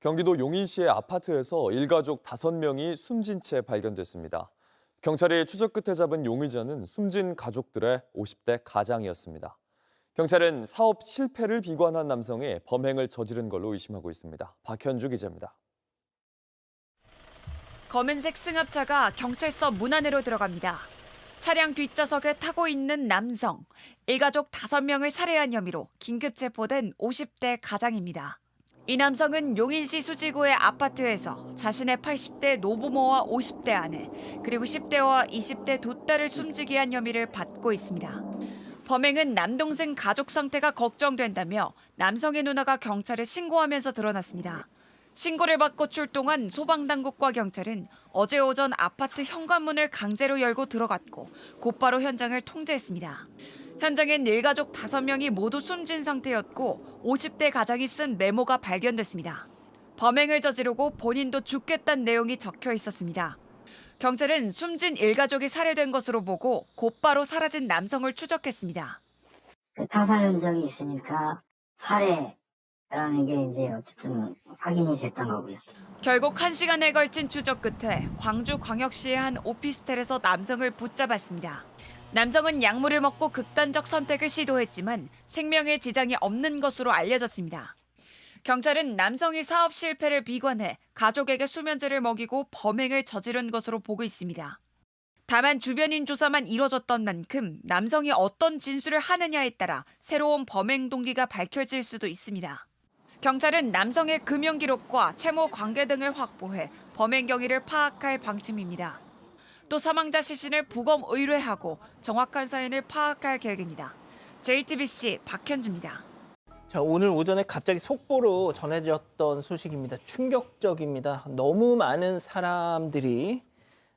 경기도 용인시의 아파트에서 일가족 5명이 숨진 채 발견됐습니다. 경찰이 추적 끝에 잡은 용의자는 숨진 가족들의 50대 가장이었습니다. 경찰은 사업 실패를 비관한 남성이 범행을 저지른 걸로 의심하고 있습니다. 박현주 기자입니다. 검은색 승합차가 경찰서 문 안으로 들어갑니다. 차량 뒷좌석에 타고 있는 남성, 일가족 5명을 살해한 혐의로 긴급 체포된 50대 가장입니다. 이 남성은 용인시 수지구의 아파트에서 자신의 80대 노부모와 50대 아내, 그리고 10대와 20대 두 딸을 숨지게 한 혐의를 받고 있습니다. 범행은 남동생 가족 상태가 걱정된다며 남성의 누나가 경찰에 신고하면서 드러났습니다. 신고를 받고 출동한 소방당국과 경찰은 어제 오전 아파트 현관문을 강제로 열고 들어갔고 곧바로 현장을 통제했습니다. 현장엔 일가족 5명이 모두 숨진 상태였고 50대 가장이 쓴 메모가 발견됐습니다. 범행을 저지르고 본인도 죽겠다는 내용이 적혀 있었습니다. 경찰은 숨진 일가족이 살해된 것으로 보고 곧바로 사라진 남성을 추적했습니다. 타살 흔적이 있으니까 살해라는 게 이제 어쨌든 확인이 됐던 거고요. 결국 1시간에 걸친 추적 끝에 광주광역시의 한 오피스텔에서 남성을 붙잡았습니다. 남성은 약물을 먹고 극단적 선택을 시도했지만 생명에 지장이 없는 것으로 알려졌습니다. 경찰은 남성이 사업 실패를 비관해 가족에게 수면제를 먹이고 범행을 저지른 것으로 보고 있습니다. 다만 주변인 조사만 이뤄졌던 만큼 남성이 어떤 진술을 하느냐에 따라 새로운 범행 동기가 밝혀질 수도 있습니다. 경찰은 남성의 금융 기록과 채무 관계 등을 확보해 범행 경위를 파악할 방침입니다. 또 사망자 시신을 부검 의뢰하고 정확한 사인을 파악할 계획입니다. JTBC 박현주입니다. 자, 오늘 오전에 갑자기 속보로 전해졌던 소식입니다. 충격적입니다. 너무 많은 사람들이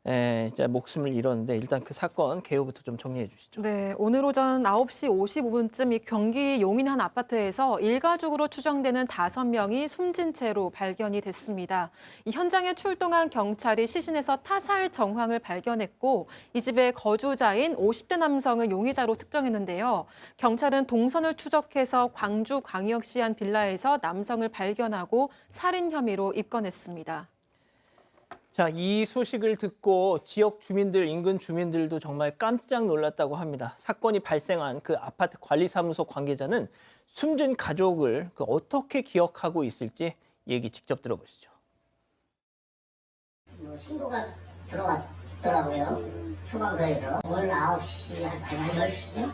진짜 목숨을 잃었는데 일단 그 사건 개요부터 좀 정리해 주시죠. 네, 오늘 오전 9시 55분쯤 이 경기 용인 한 아파트에서 일가족으로 추정되는 5명이 숨진 채로 발견이 됐습니다. 이 현장에 출동한 경찰이 시신에서 타살 정황을 발견했고 이 집의 거주자인 50대 남성을 용의자로 특정했는데요. 경찰은 동선을 추적해서 광주광역시 한 빌라에서 남성을 발견하고 살인 혐의로 입건했습니다. 자, 이 소식을 듣고 지역 주민들, 인근 주민들도 정말 깜짝 놀랐다고 합니다. 사건이 발생한 그 아파트 관리사무소 관계자는 숨진 가족을 어떻게 기억하고 있을지 얘기 직접 들어보시죠. 신고가 들어왔더라고요. 소방서에서 오늘 9시 한 10시쯤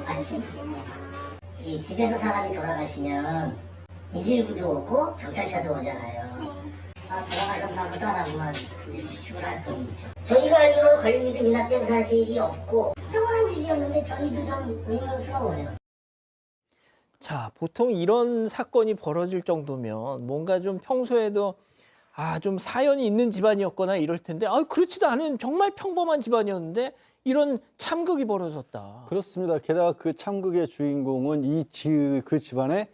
아침 이 집에서 사람이 돌아가시면 119도 오고 경찰차도 오잖아요. 돌아가셨나 보다라고만 추측을 할 뿐이죠. 저희가 알기로 관리비도 미납된 사실이 없고 평온한 집이었는데 저희도 좀 의문스러워요. 자, 보통 이런 사건이 벌어질 정도면 뭔가 좀 평소에도 좀 사연이 있는 집안이었거나 이럴 텐데 그렇지도 않은 정말 평범한 집안이었는데 이런 참극이 벌어졌다. 그렇습니다. 게다가 그 참극의 주인공은 그 집안의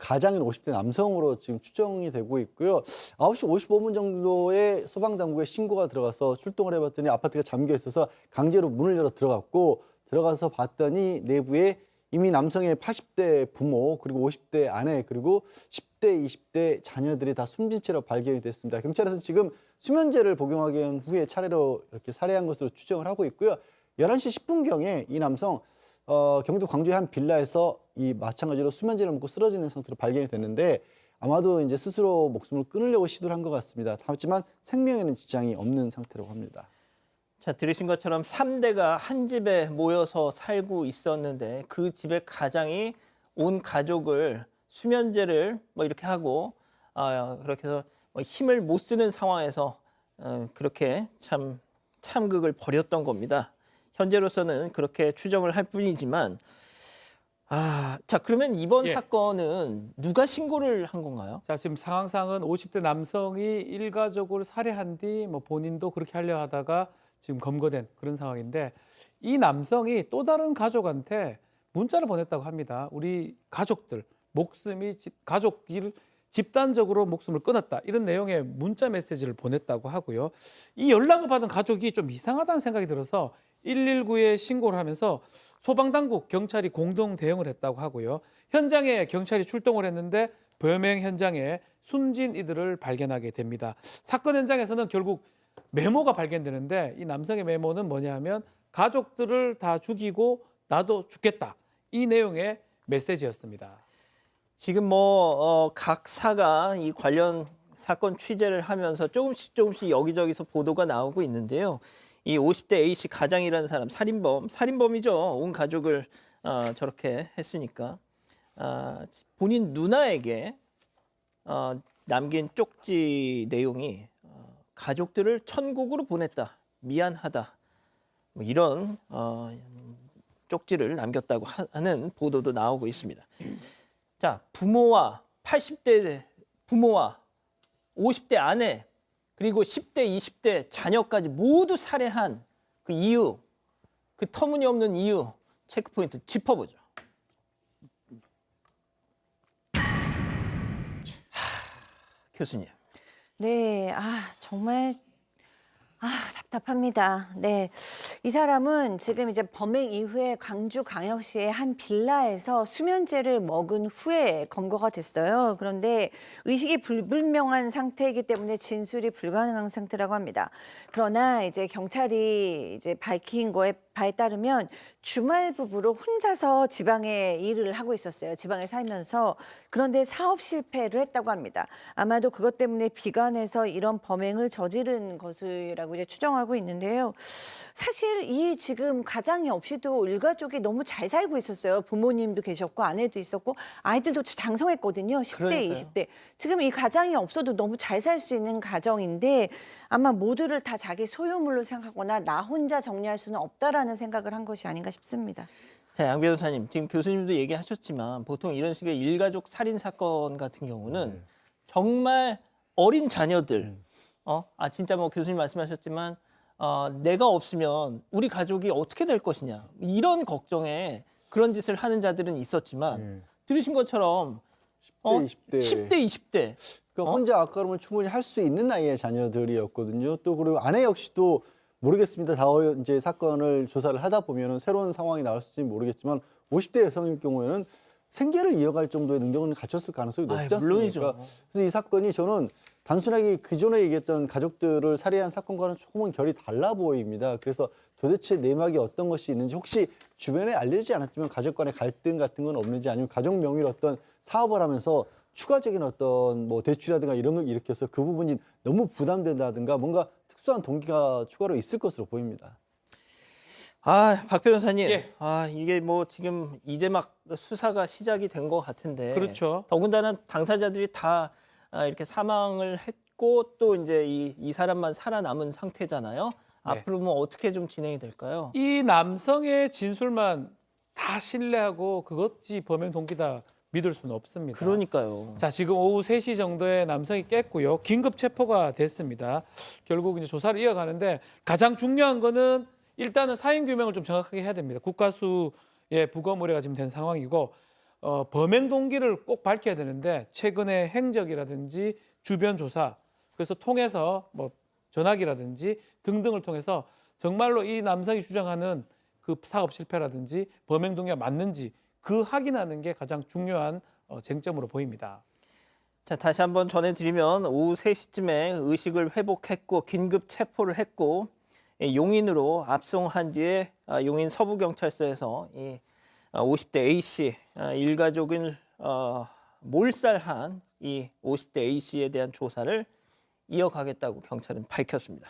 가장인 50대 남성으로 지금 추정이 되고 있고요. 9시 55분 정도에 소방당국에 신고가 들어가서 출동을 해봤더니 아파트가 잠겨 있어서 강제로 문을 열어 들어가서 봤더니 내부에 이미 남성의 80대 부모 그리고 50대 아내 그리고 10대, 20대 자녀들이 다 숨진 채로 발견이 됐습니다. 경찰에서 지금 수면제를 복용하게 한 후에 차례로 이렇게 살해한 것으로 추정을 하고 있고요. 11시 10분경에 이 남성 경기도 광주의 한 빌라에서 이 마찬가지로 수면제를 먹고 쓰러지는 상태로 발견이 됐는데 아마도 이제 스스로 목숨을 끊으려고 시도를 한 것 같습니다. 하지만 생명에는 지장이 없는 상태라고 합니다. 자, 들으신 것처럼 3대가 한 집에 모여서 살고 있었는데 그 집의 가장이 온 가족을 수면제를 이렇게 하고 그렇게 해서 힘을 못 쓰는 상황에서 그렇게 참극을 벌였던 겁니다. 현재로서는 그렇게 추정을 할 뿐이지만 자, 그러면 이번 사건은 누가 신고를 한 건가요? 자, 지금 상황상은 50대 남성이 일가족을 살해한 뒤 본인도 그렇게 하려 하다가 지금 검거된 그런 상황인데 이 남성이 또 다른 가족한테 문자를 보냈다고 합니다. 우리 가족들 가족이 집단적으로 목숨을 끊었다. 이런 내용의 문자 메시지를 보냈다고 하고요. 이 연락을 받은 가족이 좀 이상하다는 생각이 들어서 119에 신고를 하면서 소방당국, 경찰이 공동 대응을 했다고 하고요. 현장에 경찰이 출동을 했는데 범행 현장에 숨진 이들을 발견하게 됩니다. 사건 현장에서는 결국 메모가 발견되는데 이 남성의 메모는 뭐냐 하면 가족들을 다 죽이고 나도 죽겠다. 이 내용의 메시지였습니다. 지금 각 사가 이 관련 사건 취재를 하면서 조금씩 여기저기서 보도가 나오고 있는데요. 이 50대 A씨 가장이라는 사람, 살인범이죠. 온 가족을 저렇게 했으니까 본인 누나에게 남긴 쪽지 내용이 가족들을 천국으로 보냈다, 미안하다, 뭐 이런 쪽지를 남겼다고 하는 보도도 나오고 있습니다. 자, 부모와 80대 부모와 50대 아내 그리고 10대, 20대 자녀까지 모두 살해한 그 이유, 그 터무니없는 이유 체크포인트 짚어보죠. 교수님. 네, 정말 답답합니다. 네, 이 사람은 지금 이제 범행 이후에 광주광역시의 한 빌라에서 수면제를 먹은 후에 검거가 됐어요. 그런데 의식이 불분명한 상태이기 때문에 진술이 불가능한 상태라고 합니다. 그러나 이제 경찰이 이제 밝힌 바에 따르면 주말 부부로 혼자서 지방에 일을 하고 있었어요. 지방에 살면서. 그런데 사업 실패를 했다고 합니다. 아마도 그것 때문에 비관해서 이런 범행을 저지른 것이라고 이제 추정하고 있는데요. 사실 이 지금 가장이 없이도 일가족이 너무 잘 살고 있었어요. 부모님도 계셨고 아내도 있었고 아이들도 장성했거든요. 10대, 그러니까요. 20대. 지금 이 가장이 없어도 너무 잘 살 수 있는 가정인데 아마 모두를 다 자기 소유물로 생각하거나 나 혼자 정리할 수는 없다라는 생각을 한 것이 아닌가 싶습니다. 자, 양 변호사님, 지금 교수님도 얘기하셨지만 보통 이런 식의 일가족 살인 사건 같은 경우는 정말 어린 자녀들, 진짜 뭐 교수님 말씀하셨지만 내가 없으면 우리 가족이 어떻게 될 것이냐 이런 걱정에 그런 짓을 하는 자들은 있었지만 들으신 것처럼 10대, 20대. 10대, 20대 그러니까 혼자 앞가림을 충분히 할 수 있는 나이의 자녀들이었거든요. 또 그리고 아내 역시도 모르겠습니다. 다 이제 사건을 조사를 하다 보면은 새로운 상황이 나올지 모르겠지만 50대 여성일 경우에는 생계를 이어갈 정도의 능력은 갖췄을 가능성이 높지 않습니까? 물론이죠. 그래서 이 사건이 저는 단순하게 그전에 얘기했던 가족들을 살해한 사건과는 조금은 결이 달라 보입니다. 그래서 도대체 내막이 어떤 것이 있는지 혹시 주변에 알려지지 않았지만 가족 간의 갈등 같은 건 없는지 아니면 가족 명의로 어떤 사업을 하면서 추가적인 어떤 뭐 대출이라든가 이런 걸 일으켜서 그 부분이 너무 부담된다든가 뭔가 특수한 동기가 추가로 있을 것으로 보입니다. 박 변호사님, 예. 이게 뭐 지금 이제 막 수사가 시작이 된 것 같은데 그렇죠. 더군다나 당사자들이 다 이렇게 사망을 했고 또 이제 이 사람만 살아남은 상태잖아요. 앞으로 뭐 어떻게 좀 진행이 될까요? 이 남성의 진술만 다 신뢰하고 그것이 범행 동기다 믿을 수는 없습니다. 그러니까요. 자, 지금 오후 3시 정도에 남성이 깼고요. 긴급 체포가 됐습니다. 결국 이제 조사를 이어가는데 가장 중요한 거는 일단은 사인 규명을 좀 정확하게 해야 됩니다. 국가수의 부검 의뢰가 지금 된 상황이고 범행 동기를 꼭 밝혀야 되는데 최근의 행적이라든지 주변 조사 그래서 통해서 뭐 전화기라든지 등등을 통해서 정말로 이 남성이 주장하는 그 사업 실패라든지 범행 동기가 맞는지 그 확인하는 게 가장 중요한 쟁점으로 보입니다. 자, 다시 한번 전해드리면 오후 3시쯤에 의식을 회복했고 긴급 체포를 했고 용인으로 압송한 뒤에 용인 서부경찰서에서 이 50대 A씨 일가족을 몰살한 이 50대 A씨에 대한 조사를 이어가겠다고 경찰은 밝혔습니다.